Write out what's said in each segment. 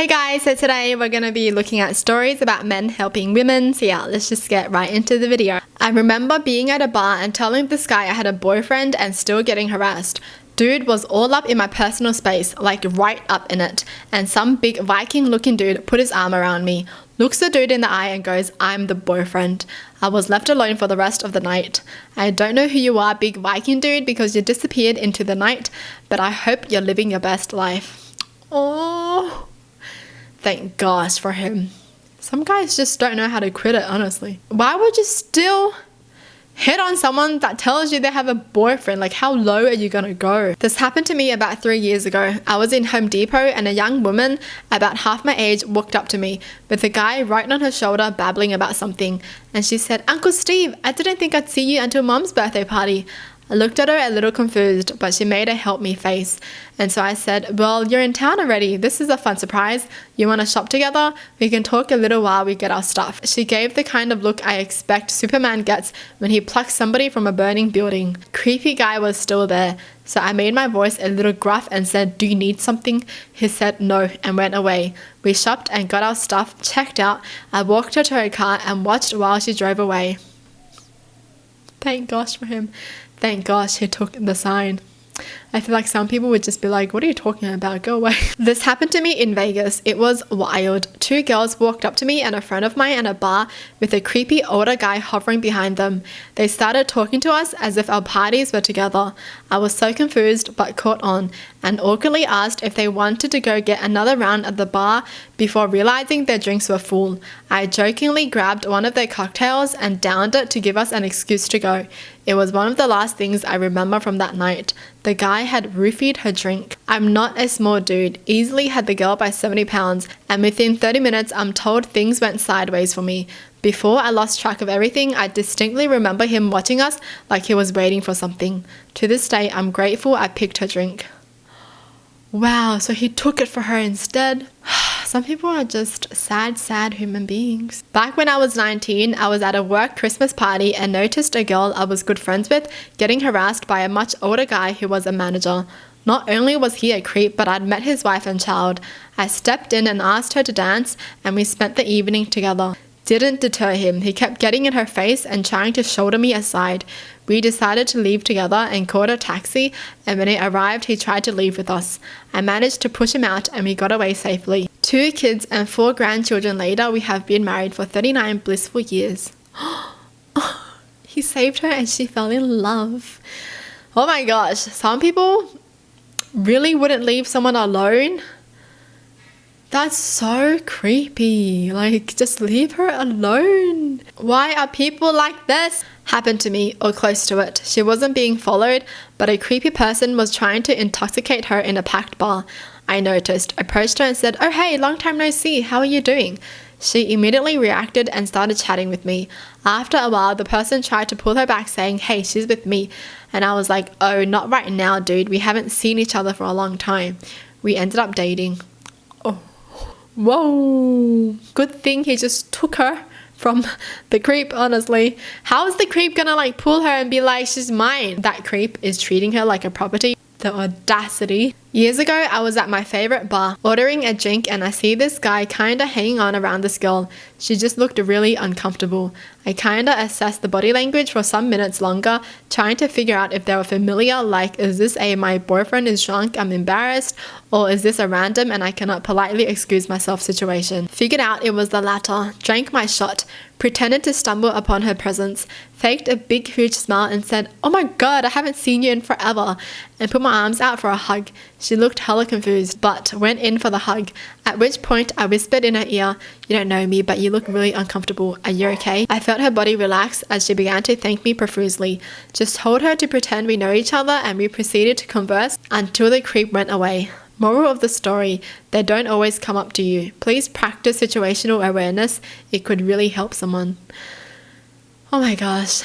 Hey guys, so today we're going to be looking at stories about men helping women. So yeah, let's just get right into the video. I remember being at a bar and telling this guy I had a boyfriend and still getting harassed. Dude was all up in my personal space, like right up in it, and some big Viking looking dude put his arm around me, looks the dude in the eye and goes, "I'm the boyfriend." I was left alone for the rest of the night. I don't know who you are, big Viking dude, because you disappeared into the night, but I hope you're living your best life. Oh, thank gosh for him. Some guys just don't know how to quit it, honestly. Why would you still hit on someone that tells you they have a boyfriend? Like, how low are you gonna go? This happened to me about 3 years ago. I was in Home Depot and a young woman about half my age walked up to me with a guy right on her shoulder babbling about something, and she said, "Uncle Steve, I didn't think I'd see you until Mom's birthday party." I looked at her a little confused, but she made a help me face. And so I said, "Well, you're in town already. This is a fun surprise. You want to shop together? We can talk a little while we get our stuff." She gave the kind of look I expect Superman gets when he plucks somebody from a burning building. Creepy guy was still there. So I made my voice a little gruff and said, "Do you need something?" He said no and went away. We shopped and got our stuff, checked out. I walked her to her car and watched while she drove away. Thank gosh for him. Thank gosh he took the sign. I feel like some people would just be like, "What are you talking about? Go away." This happened to me in Vegas. It was wild. Two girls walked up to me and a friend of mine at a bar with a creepy older guy hovering behind them. They started talking to us as if our parties were together. I was so confused but caught on and awkwardly asked if they wanted to go get another round at the bar before realizing their drinks were full. I jokingly grabbed one of their cocktails and downed it to give us an excuse to go. It was one of the last things I remember from that night. The guy had roofied her drink. I'm not a small dude, easily had the girl by 70 pounds, and within 30 minutes I'm told things went sideways for me. Before I lost track of everything, I distinctly remember him watching us like he was waiting for something. To this day, I'm grateful I picked her drink. Wow, so he took it for her instead. Some people are just sad human beings. Back when I was 19, I was at a work Christmas party and noticed a girl I was good friends with getting harassed by a much older guy who was a manager. Not only was he a creep, but I'd met his wife and child. I stepped in and asked her to dance, and we spent the evening together. Didn't deter him. He kept getting in her face and trying to shoulder me aside. We decided to leave together and called a taxi, and when it arrived, he tried to leave with us. I managed to push him out and we got away safely. 2 kids and 4 grandchildren later, we have been married for 39 blissful years. He saved her and she fell in love. Oh my gosh, some people really wouldn't leave someone alone. That's so creepy. Like, just leave her alone. Why are people like this? Happened to me, or close to it. She wasn't being followed, but a creepy person was trying to intoxicate her in a packed bar. I noticed, approached her and said, "Oh hey, long time no see, how are you doing?" She immediately reacted and started chatting with me. After a while, the person tried to pull her back saying, "Hey, she's with me." And I was like, "Oh, not right now, dude. We haven't seen each other for a long time." We ended up dating. Oh. Whoa, good thing he just took her from the creep, honestly. How is the creep gonna like pull her and be like, "She's mine"? That creep is treating her like a property. The audacity. Years ago, I was at my favorite bar, ordering a drink, and I see this guy kinda hanging on around this girl. She just looked really uncomfortable. I kinda assessed the body language for some minutes longer, trying to figure out if they were familiar, like, is this a "my boyfriend is drunk, I'm embarrassed," or is this a random and I cannot politely excuse myself situation? Figured out it was the latter, drank my shot, pretended to stumble upon her presence, faked a big huge smile and said, "Oh my god, I haven't seen you in forever," and put my arms out for a hug. She looked hella confused, but went in for the hug, at which point I whispered in her ear, "You don't know me, but you look really uncomfortable. Are you okay?" I felt her body relax as she began to thank me profusely. Just told her to pretend we know each other, and we proceeded to converse until the creep went away. Moral of the story, they don't always come up to you. Please practice situational awareness. It could really help someone. Oh my gosh.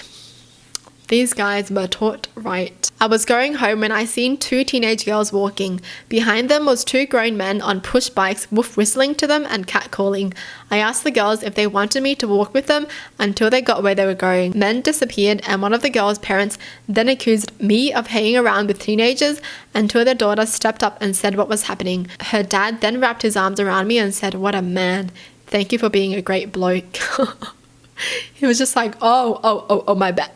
These guys were taught right. I was going home when I seen 2 teenage girls walking. Behind them was 2 grown men on push bikes, woof whistling to them and catcalling. I asked the girls if they wanted me to walk with them until they got where they were going. Men disappeared and one of the girls' parents then accused me of hanging around with teenagers until their daughter stepped up and said what was happening. Her dad then wrapped his arms around me and said, "What a man. Thank you for being a great bloke." He was just like, oh, my bad.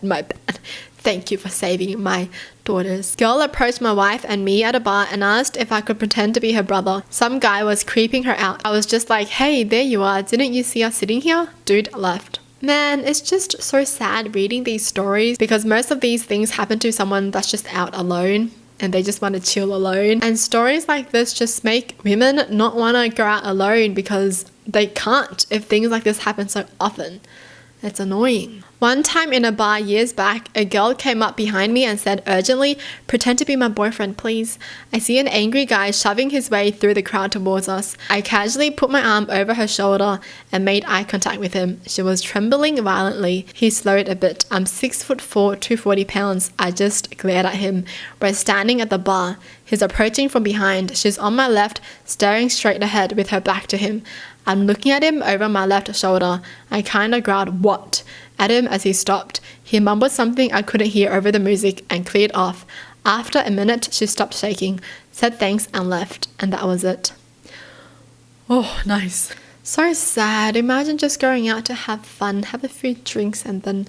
Thank you for saving my daughters. Girl approached my wife and me at a bar and asked if I could pretend to be her brother. Some guy was creeping her out. I was just like, "Hey, there you are. Didn't you see us sitting here?" Dude left. Man, it's just so sad reading these stories because most of these things happen to someone that's just out alone and they just want to chill alone. And stories like this just make women not want to go out alone because they can't if things like this happen so often. It's annoying. One time in a bar years back, a girl came up behind me and said urgently, "Pretend to be my boyfriend, please." I see an angry guy shoving his way through the crowd towards us. I casually put my arm over her shoulder and made eye contact with him. She was trembling violently. He slowed a bit. I'm 6'4", 240 pounds. I just glared at him. We're standing at the bar. He's approaching from behind. She's on my left, staring straight ahead with her back to him. I'm looking at him over my left shoulder. I kinda growled, "What?" at him as he stopped. He mumbled something I couldn't hear over the music and cleared off. After a minute, she stopped shaking, said thanks and left, and that was it. Oh, nice. So sad. Imagine just going out to have fun, have a few drinks, and then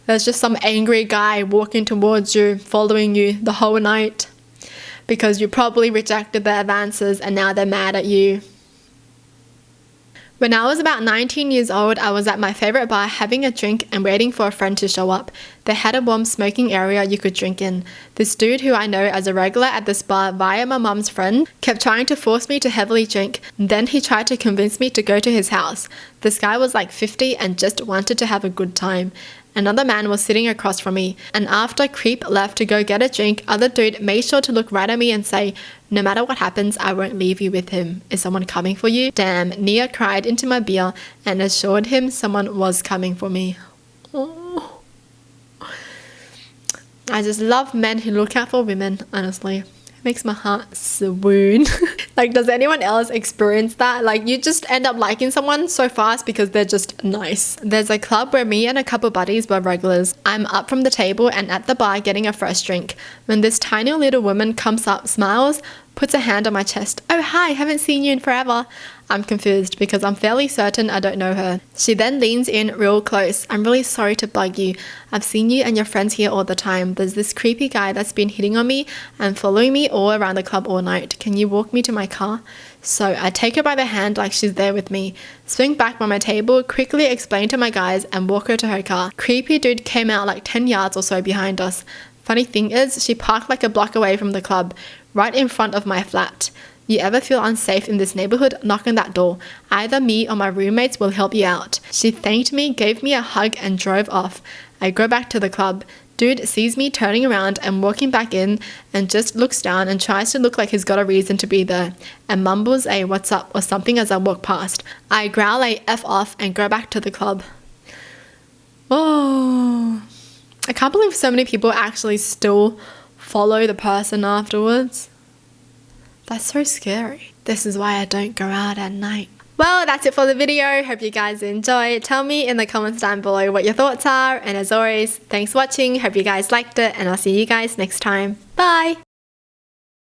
there's just some angry guy walking towards you, following you the whole night because you probably rejected their advances and now they're mad at you. When I was about 19 years old, I was at my favorite bar having a drink and waiting for a friend to show up. They had a warm smoking area you could drink in. This dude who I know as a regular at this bar via my mum's friend kept trying to force me to heavily drink. Then he tried to convince me to go to his house. This guy was like 50 and just wanted to have a good time. Another man was sitting across from me, and after Creep left to go get a drink, other dude made sure to look right at me and say, "No matter what happens, I won't leave you with him. Is someone coming for you?" Damn, Nia cried into my beer and assured him someone was coming for me. Oh. I just love men who look out for women, honestly. Makes my heart swoon. Like, does anyone else experience that? Like, you just end up liking someone so fast because they're just nice. There's a club where me and a couple buddies were regulars. I'm up from the table and at the bar getting a fresh drink when this tiny little woman comes up, smiles, puts a hand on my chest. "Oh, hi, haven't seen you in forever." I'm confused because I'm fairly certain I don't know her. She then leans in real close. "I'm really sorry to bug you. I've seen you and your friends here all the time. There's this creepy guy that's been hitting on me and following me all around the club all night. Can you walk me to my car?" So I take her by the hand like she's there with me, swing back by my table, quickly explain to my guys and walk her to her car. Creepy dude came out like 10 yards or so behind us. Funny thing is, she parked like a block away from the club, right in front of my flat. You ever feel unsafe in this neighborhood? Knock on that door. Either me or my roommates will help you out. She thanked me, gave me a hug and drove off. I go back to the club. Dude sees me turning around and walking back in and just looks down and tries to look like he's got a reason to be there and mumbles a "what's up" or something as I walk past. I growl a "F off" and go back to the club. Oh, I can't believe so many people actually still follow the person afterwards. That's so scary. This is why I don't go out at night. Well, that's it for the video. Hope you guys enjoy. Tell me in the comments down below what your thoughts are. And as always, thanks for watching. Hope you guys liked it. And I'll see you guys next time. Bye.